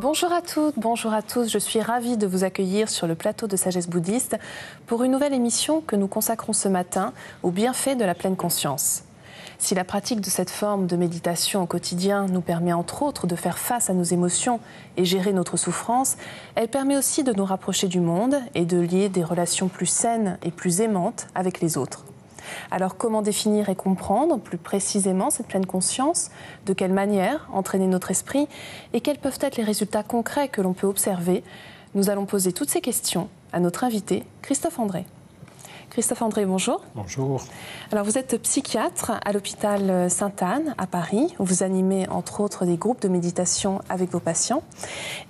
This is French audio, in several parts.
Bonjour à toutes, bonjour à tous. Je suis ravie de vous accueillir sur le plateau de Sagesse Bouddhiste pour une nouvelle émission que nous consacrons ce matin aux bienfaits de la pleine conscience. Si la pratique de cette forme de méditation au quotidien nous permet entre autres de faire face à nos émotions et gérer notre souffrance, elle permet aussi de nous rapprocher du monde et de lier des relations plus saines et plus aimantes avec les autres. Alors comment définir et comprendre plus précisément cette pleine conscience? De quelle manière entraîner notre esprit? Et quels peuvent être les résultats concrets que l'on peut observer? Nous allons poser toutes ces questions à notre invité, Christophe André. Christophe André, bonjour. Bonjour. Alors vous êtes psychiatre à l'hôpital Sainte-Anne à Paris, où vous animez entre autres des groupes de méditation avec vos patients.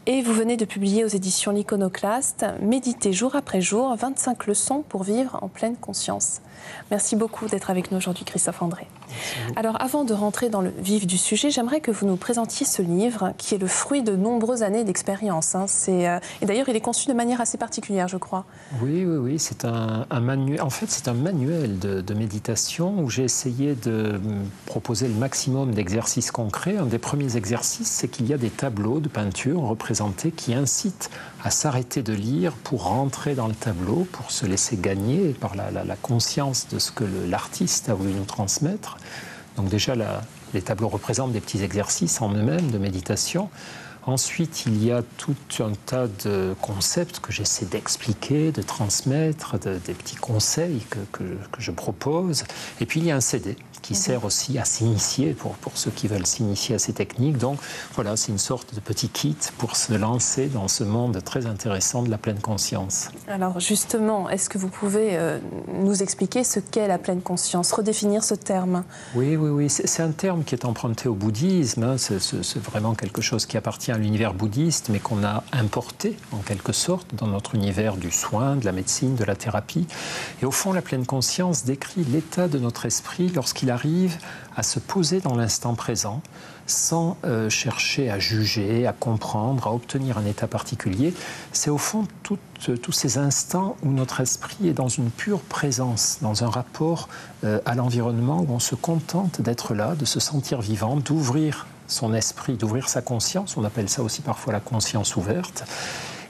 Et vous venez de publier aux éditions L'Iconoclaste « Méditer jour après jour, 25 leçons pour vivre en pleine conscience ». Merci beaucoup d'être avec nous aujourd'hui, Christophe André. Alors, avant de rentrer dans le vif du sujet, j'aimerais que vous nous présentiez ce livre qui est le fruit de nombreuses années d'expérience. Et d'ailleurs, il est conçu de manière assez particulière, je crois. Oui, c'est un manuel. En fait, c'est un manuel de méditation où j'ai essayé de proposer le maximum d'exercices concrets. Un des premiers exercices, c'est qu'il y a des tableaux de peinture représentés qui incitent à s'arrêter de lire pour rentrer dans le tableau, pour se laisser gagner par la conscience de ce que l'artiste a voulu nous transmettre. Donc déjà, les tableaux représentent des petits exercices en eux-mêmes de méditation. Ensuite, il y a tout un tas de concepts que j'essaie d'expliquer, de transmettre, des petits conseils que je propose. Et puis, il y a un CD qui sert aussi à s'initier pour ceux qui veulent s'initier à ces techniques. Donc voilà, c'est une sorte de petit kit pour se lancer dans ce monde très intéressant de la pleine conscience. Alors justement, est-ce que vous pouvez nous expliquer ce qu'est la pleine conscience, redéfinir ce terme? Oui, c'est un terme qui est emprunté au bouddhisme. C'est vraiment quelque chose qui appartient à l'univers bouddhiste, mais qu'on a importé en quelque sorte dans notre univers du soin, de la médecine, de la thérapie. Et au fond, la pleine conscience décrit l'état de notre esprit lorsqu'il arrive à se poser dans l'instant présent sans chercher à juger, à comprendre, à obtenir un état particulier. C'est au fond tous ces instants où notre esprit est dans une pure présence, dans un rapport à l'environnement où on se contente d'être là, de se sentir vivant, d'ouvrir son esprit, d'ouvrir sa conscience. On appelle ça aussi parfois la conscience ouverte.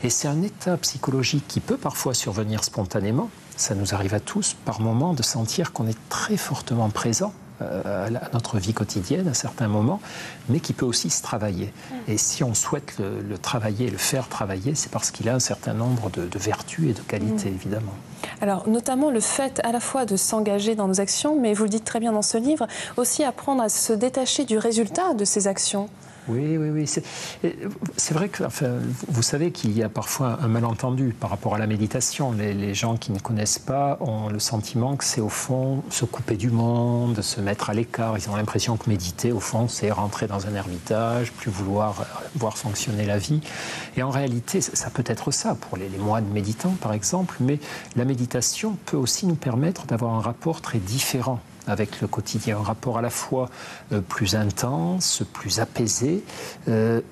Et c'est un état psychologique qui peut parfois survenir spontanément. Ça nous arrive à tous, par moments, de sentir qu'on est très fortement présent à notre vie quotidienne à certains moments, mais qui peut aussi se travailler. Et si on souhaite le travailler, le faire travailler, c'est parce qu'il a un certain nombre de vertus et de qualités, évidemment. Alors, notamment le fait à la fois de s'engager dans nos actions, mais vous le dites très bien dans ce livre, aussi apprendre à se détacher du résultat de ces actions. Oui. C'est vrai que, vous savez qu'il y a parfois un malentendu par rapport à la méditation. Les gens qui ne connaissent pas ont le sentiment que c'est au fond se couper du monde, se mettre à l'écart. Ils ont l'impression que méditer, au fond, c'est rentrer dans un ermitage, plus vouloir voir fonctionner la vie. Et en réalité, ça peut être ça pour les moines méditants, par exemple, mais la méditation peut aussi nous permettre d'avoir un rapport très différent avec le quotidien, un rapport à la fois plus intense, plus apaisé,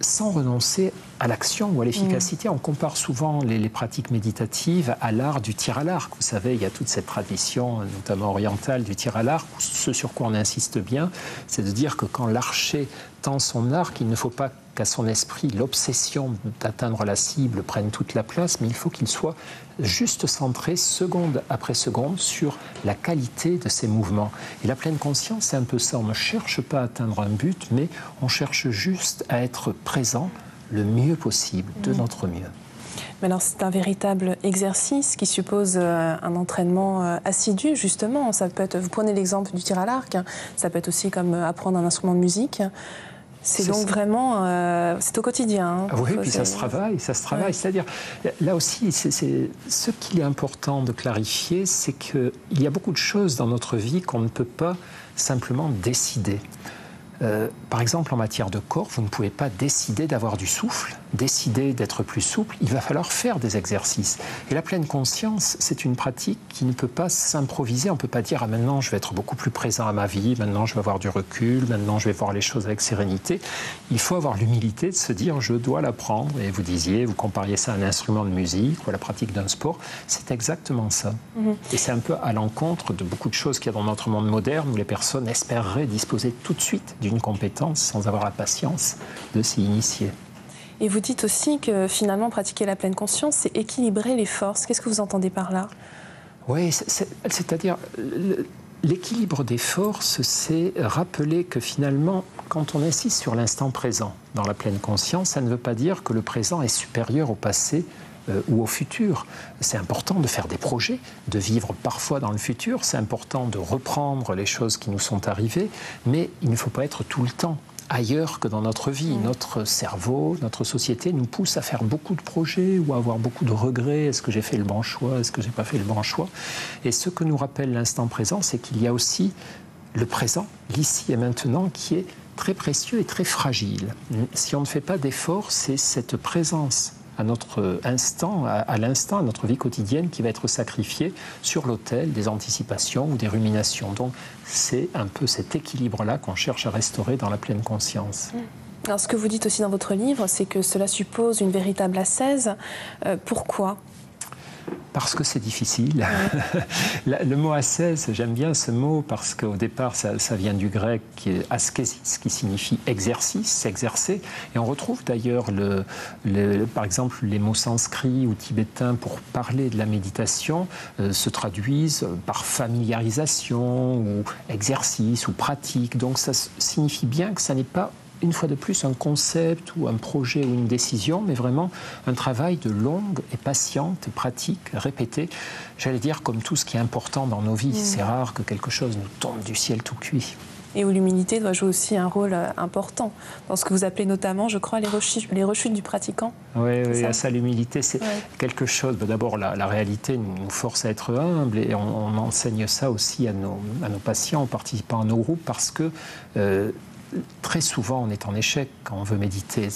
sans renoncer à l'action ou à l'efficacité. On compare souvent les pratiques méditatives à l'art du tir à l'arc. Vous savez, il y a toute cette tradition, notamment orientale, du tir à l'arc. Ce sur quoi on insiste bien, c'est de dire que quand l'archer tend son arc, il ne faut pas qu'à son esprit, l'obsession d'atteindre la cible prenne toute la place, mais il faut qu'il soit juste centré, seconde après seconde, sur la qualité de ses mouvements. Et la pleine conscience, c'est un peu ça. On ne cherche pas à atteindre un but, mais on cherche juste à être présent le mieux possible, de notre mieux. Mais alors, c'est un véritable exercice qui suppose un entraînement assidu, justement. Ça peut être, vous prenez l'exemple du tir à l'arc, ça peut être aussi comme apprendre un instrument de musique. C'est donc ça. Vraiment, c'est au quotidien. Oui, puis ça se travaille. Ouais. C'est-à-dire, là aussi, ce qu'il est important de clarifier, c'est qu'il y a beaucoup de choses dans notre vie qu'on ne peut pas simplement décider. Par exemple, en matière de corps, vous ne pouvez pas décider d'avoir du souffle, décider d'être plus souple, il va falloir faire des exercices. Et la pleine conscience, c'est une pratique qui ne peut pas s'improviser. On ne peut pas dire « ah, maintenant, je vais être beaucoup plus présent à ma vie, maintenant, je vais avoir du recul, maintenant, je vais voir les choses avec sérénité ». Il faut avoir l'humilité de se dire « je dois l'apprendre ». Et vous compariez ça à un instrument de musique ou à la pratique d'un sport, c'est exactement ça. Et c'est un peu à l'encontre de beaucoup de choses qu'il y a dans notre monde moderne où les personnes espéreraient disposer tout de suite d'une compétence sans avoir la patience de s'y initier. Et vous dites aussi que finalement, pratiquer la pleine conscience, c'est équilibrer les forces. Qu'est-ce que vous entendez par là? Oui, c'est-à-dire l'équilibre des forces, c'est rappeler que finalement, quand on insiste sur l'instant présent dans la pleine conscience, ça ne veut pas dire que le présent est supérieur au passé ou au futur. C'est important de faire des projets, de vivre parfois dans le futur, c'est important de reprendre les choses qui nous sont arrivées, mais il ne faut pas être tout le temps ailleurs que dans notre vie. Notre cerveau, notre société nous pousse à faire beaucoup de projets ou à avoir beaucoup de regrets. Est-ce que j'ai fait le bon choix? Est-ce que j'ai pas fait le bon choix? Et ce que nous rappelle l'instant présent, c'est qu'il y a aussi le présent, l'ici et maintenant, qui est très précieux et très fragile. Si on ne fait pas d'efforts, c'est cette présence à notre instant, à l'instant, à notre vie quotidienne qui va être sacrifiée sur l'autel des anticipations ou des ruminations. Donc c'est un peu cet équilibre-là qu'on cherche à restaurer dans la pleine conscience. Alors ce que vous dites aussi dans votre livre, c'est que cela suppose une véritable ascèse. Pourquoi ? Parce que c'est difficile. Le mot ascèse, j'aime bien ce mot parce qu'au départ, ça vient du grec askésis, qui signifie exercice, s'exercer. Et on retrouve d'ailleurs, par exemple, les mots sanscrits ou tibétains pour parler de la méditation se traduisent par familiarisation ou exercice ou pratique. Donc ça signifie bien que ça n'est pas une fois de plus un concept ou un projet ou une décision, mais vraiment un travail de longue et patiente pratique, répétée. J'allais dire comme tout ce qui est important dans nos vies. C'est rare que quelque chose nous tombe du ciel tout cuit. Et où l'humilité doit jouer aussi un rôle important dans ce que vous appelez notamment, je crois, les rechutes du pratiquant. Oui, ça, l'humilité, c'est quelque chose. D'abord, la réalité nous force à être humbles et on enseigne ça aussi à nos patients, en participant à nos groupes, parce que très souvent, on est en échec quand on veut méditer.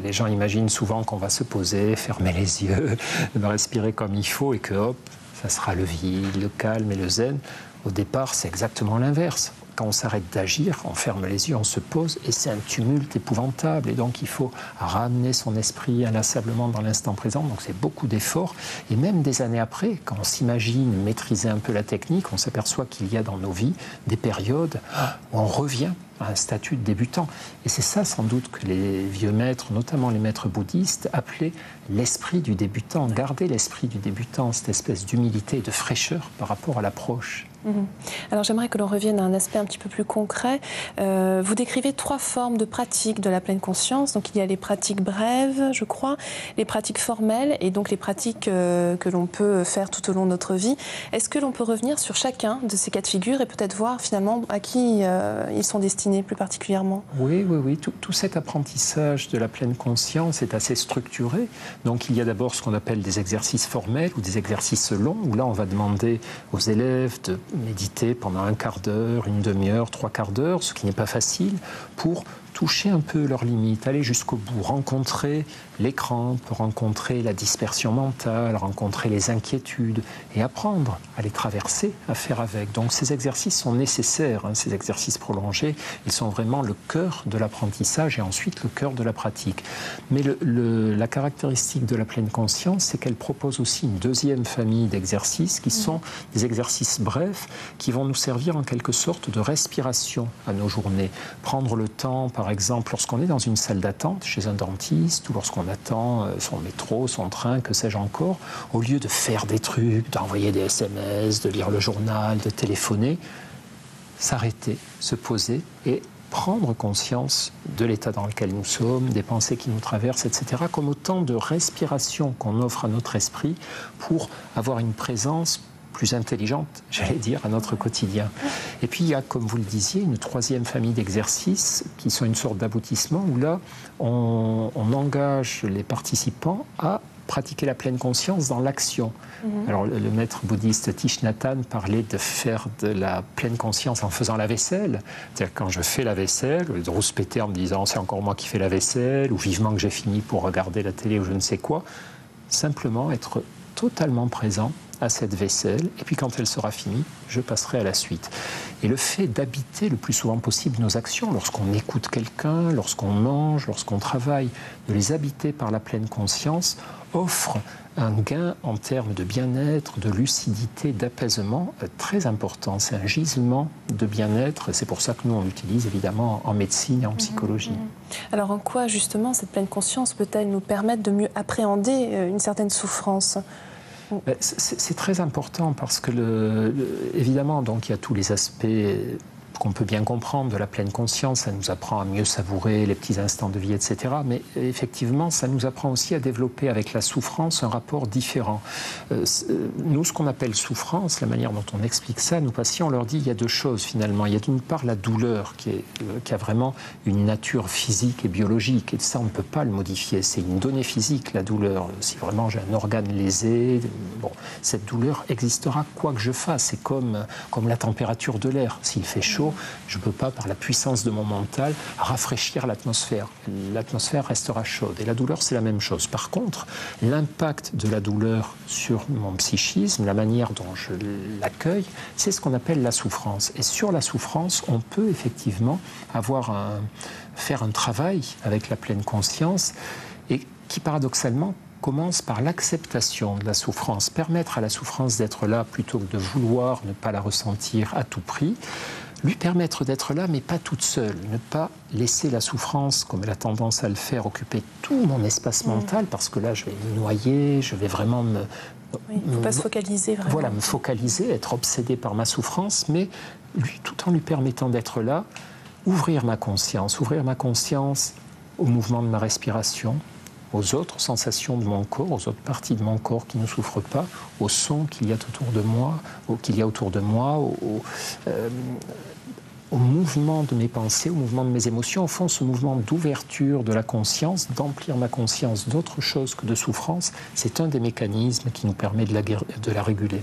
Les gens imaginent souvent qu'on va se poser, fermer les yeux, respirer comme il faut et que hop, ça sera le vide, le calme et le zen. Au départ, c'est exactement l'inverse. Quand on s'arrête d'agir, on ferme les yeux, on se pose et c'est un tumulte épouvantable. Et donc, il faut ramener son esprit inlassablement dans l'instant présent. Donc, c'est beaucoup d'efforts. Et même des années après, quand on s'imagine maîtriser un peu la technique, on s'aperçoit qu'il y a dans nos vies des périodes où on revient à un statut de débutant. Et c'est ça, sans doute, que les vieux maîtres, notamment les maîtres bouddhistes, appelaient l'esprit du débutant. Garder l'esprit du débutant, cette espèce d'humilité et de fraîcheur par rapport à l'approche. Alors j'aimerais que l'on revienne à un aspect un petit peu plus concret. Vous décrivez 3 formes de pratiques de la pleine conscience. Donc il y a les pratiques brèves, je crois, les pratiques formelles et donc les pratiques que l'on peut faire tout au long de notre vie. Est-ce que l'on peut revenir sur chacun de ces cas de figure et peut-être voir finalement à qui ils sont destinés plus particulièrement? Oui. Tout cet apprentissage de la pleine conscience est assez structuré. Donc il y a d'abord ce qu'on appelle des exercices formels ou des exercices longs, où là on va demander aux élèves de méditer pendant un quart d'heure, une demi-heure, 3 quarts d'heure, ce qui n'est pas facile, pour toucher un peu leurs limites, aller jusqu'au bout, rencontrer les crampes, rencontrer la dispersion mentale, rencontrer les inquiétudes et apprendre à les traverser, à faire avec. Donc ces exercices sont nécessaires, ces exercices prolongés, ils sont vraiment le cœur de l'apprentissage et ensuite le cœur de la pratique. Mais la caractéristique de la pleine conscience, c'est qu'elle propose aussi une deuxième famille d'exercices qui sont des exercices brefs qui vont nous servir en quelque sorte de respiration à nos journées. Prendre le temps, par exemple, lorsqu'on est dans une salle d'attente chez un dentiste ou lorsqu'on attend son métro, son train, que sais-je encore, au lieu de faire des trucs, d'envoyer des SMS, de lire le journal, de téléphoner, s'arrêter, se poser et prendre conscience de l'état dans lequel nous sommes, des pensées qui nous traversent, etc., comme autant de respiration qu'on offre à notre esprit pour avoir une présence plus intelligente, j'allais dire, à notre quotidien. Et puis il y a, comme vous le disiez, une troisième famille d'exercices qui sont une sorte d'aboutissement où là, on engage les participants à pratiquer la pleine conscience dans l'action. Alors le maître bouddhiste Thich Nhat Hanh parlait de faire de la pleine conscience en faisant la vaisselle. C'est-à-dire quand je fais la vaisselle, de rouspéter en me disant c'est encore moi qui fais la vaisselle, ou vivement que j'ai fini pour regarder la télé ou je ne sais quoi, simplement être totalement présent à cette vaisselle, et puis quand elle sera finie, je passerai à la suite. Et le fait d'habiter le plus souvent possible nos actions, lorsqu'on écoute quelqu'un, lorsqu'on mange, lorsqu'on travaille, de les habiter par la pleine conscience, offre un gain en termes de bien-être, de lucidité, d'apaisement très important. C'est un gisement de bien-être, et c'est pour ça que nous on l'utilise évidemment en médecine et en psychologie. Alors en quoi justement cette pleine conscience peut-elle nous permettre de mieux appréhender une certaine souffrance ? C'est très important parce que, évidemment, donc, il y a tous les aspects qu'on peut bien comprendre de la pleine conscience. Ça nous apprend à mieux savourer les petits instants de vie, etc. Mais effectivement, ça nous apprend aussi à développer avec la souffrance un rapport différent. Nous, ce qu'on appelle souffrance, la manière dont on explique ça, nos patients, on leur dit il y a deux choses finalement. Il y a d'une part la douleur qui a vraiment une nature physique et biologique. Et ça, on ne peut pas le modifier. C'est une donnée physique, la douleur. Si vraiment j'ai un organe lésé, bon, cette douleur existera quoi que je fasse. C'est comme la température de l'air. S'il fait chaud, je ne peux pas, par la puissance de mon mental, rafraîchir l'atmosphère. L'atmosphère restera chaude. Et la douleur, c'est la même chose. Par contre, l'impact de la douleur sur mon psychisme, la manière dont je l'accueille, c'est ce qu'on appelle la souffrance. Et sur la souffrance, on peut effectivement faire un travail avec la pleine conscience et qui, paradoxalement, commence par l'acceptation de la souffrance, permettre à la souffrance d'être là plutôt que de vouloir ne pas la ressentir à tout prix, lui permettre d'être là mais pas toute seule, ne pas laisser la souffrance, comme elle a tendance à le faire, occuper tout mon espace mental, parce que là je vais me noyer, je vais vraiment il ne faut pas se focaliser vraiment. Voilà, me focaliser, être obsédé par ma souffrance, mais tout en lui permettant d'être là, ouvrir ma conscience au mouvement de ma respiration, aux autres sensations de mon corps, aux autres parties de mon corps qui ne souffrent pas, au son qu'il y a autour de moi, au mouvement de mes pensées, au mouvement de mes émotions. Au fond, ce mouvement d'ouverture de la conscience, d'emplir ma conscience d'autre chose que de souffrance, c'est un des mécanismes qui nous permet de la réguler.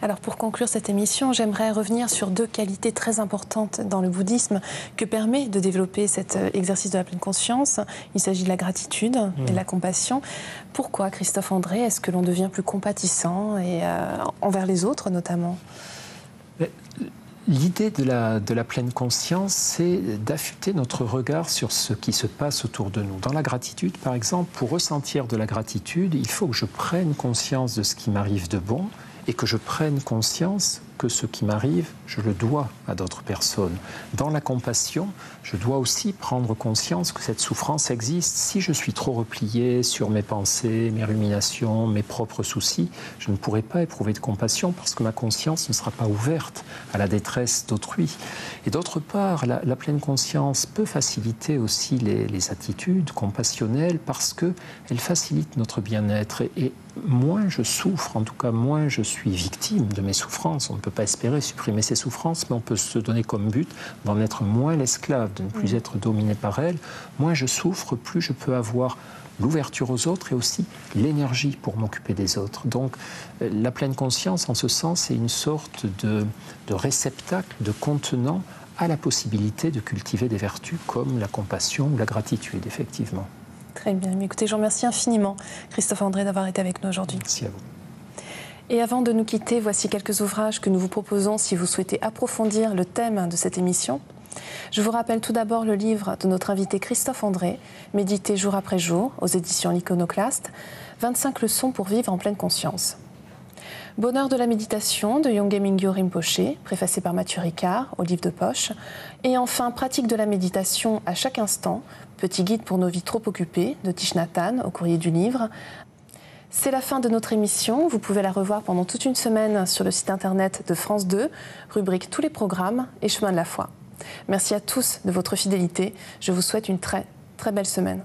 Alors pour conclure cette émission, j'aimerais revenir sur deux qualités très importantes dans le bouddhisme que permet de développer cet exercice de la pleine conscience. Il s'agit de la gratitude et de la compassion. Pourquoi, Christophe André, est-ce que l'on devient plus compatissant et envers les autres notamment ? L'idée de la pleine conscience, c'est d'affûter notre regard sur ce qui se passe autour de nous. Dans la gratitude, par exemple, pour ressentir de la gratitude, il faut que je prenne conscience de ce qui m'arrive de bon et que je prenne conscience que ce qui m'arrive, je le dois à d'autres personnes. Dans la compassion, je dois aussi prendre conscience que cette souffrance existe. Si je suis trop replié sur mes pensées, mes ruminations, mes propres soucis, je ne pourrai pas éprouver de compassion parce que ma conscience ne sera pas ouverte à la détresse d'autrui. Et d'autre part, la pleine conscience peut faciliter aussi les attitudes compassionnelles parce qu'elle facilite notre bien-être. Et moins je souffre, en tout cas moins je suis victime de mes souffrances. On ne peut pas espérer supprimer ces souffrances, mais on peut se donner comme but d'en être moins l'esclave, de ne plus être dominé par elles. Moins je souffre, plus je peux avoir l'ouverture aux autres et aussi l'énergie pour m'occuper des autres. Donc la pleine conscience, en ce sens, c'est une sorte de réceptacle, de contenant à la possibilité de cultiver des vertus comme la compassion ou la gratitude, effectivement. Très bien. Écoutez, je vous remercie infiniment, Christophe André, d'avoir été avec nous aujourd'hui. Merci à vous. Et avant de nous quitter, voici quelques ouvrages que nous vous proposons si vous souhaitez approfondir le thème de cette émission. Je vous rappelle tout d'abord le livre de notre invité Christophe André, Méditer jour après jour, aux éditions L'Iconoclaste, 25 leçons pour vivre en pleine conscience. Bonheur de la méditation de Yongey Mingyo Rinpoche, préfacé par Mathieu Ricard, au livre de poche. Et enfin, Pratique de la méditation à chaque instant, petit guide pour nos vies trop occupées, de Thich Nhat Hanh, au courrier du livre. C'est la fin de notre émission. Vous pouvez la revoir pendant toute une semaine sur le site internet de France 2, rubrique Tous les programmes et Chemin de la foi. Merci à tous de votre fidélité. Je vous souhaite une très, très belle semaine.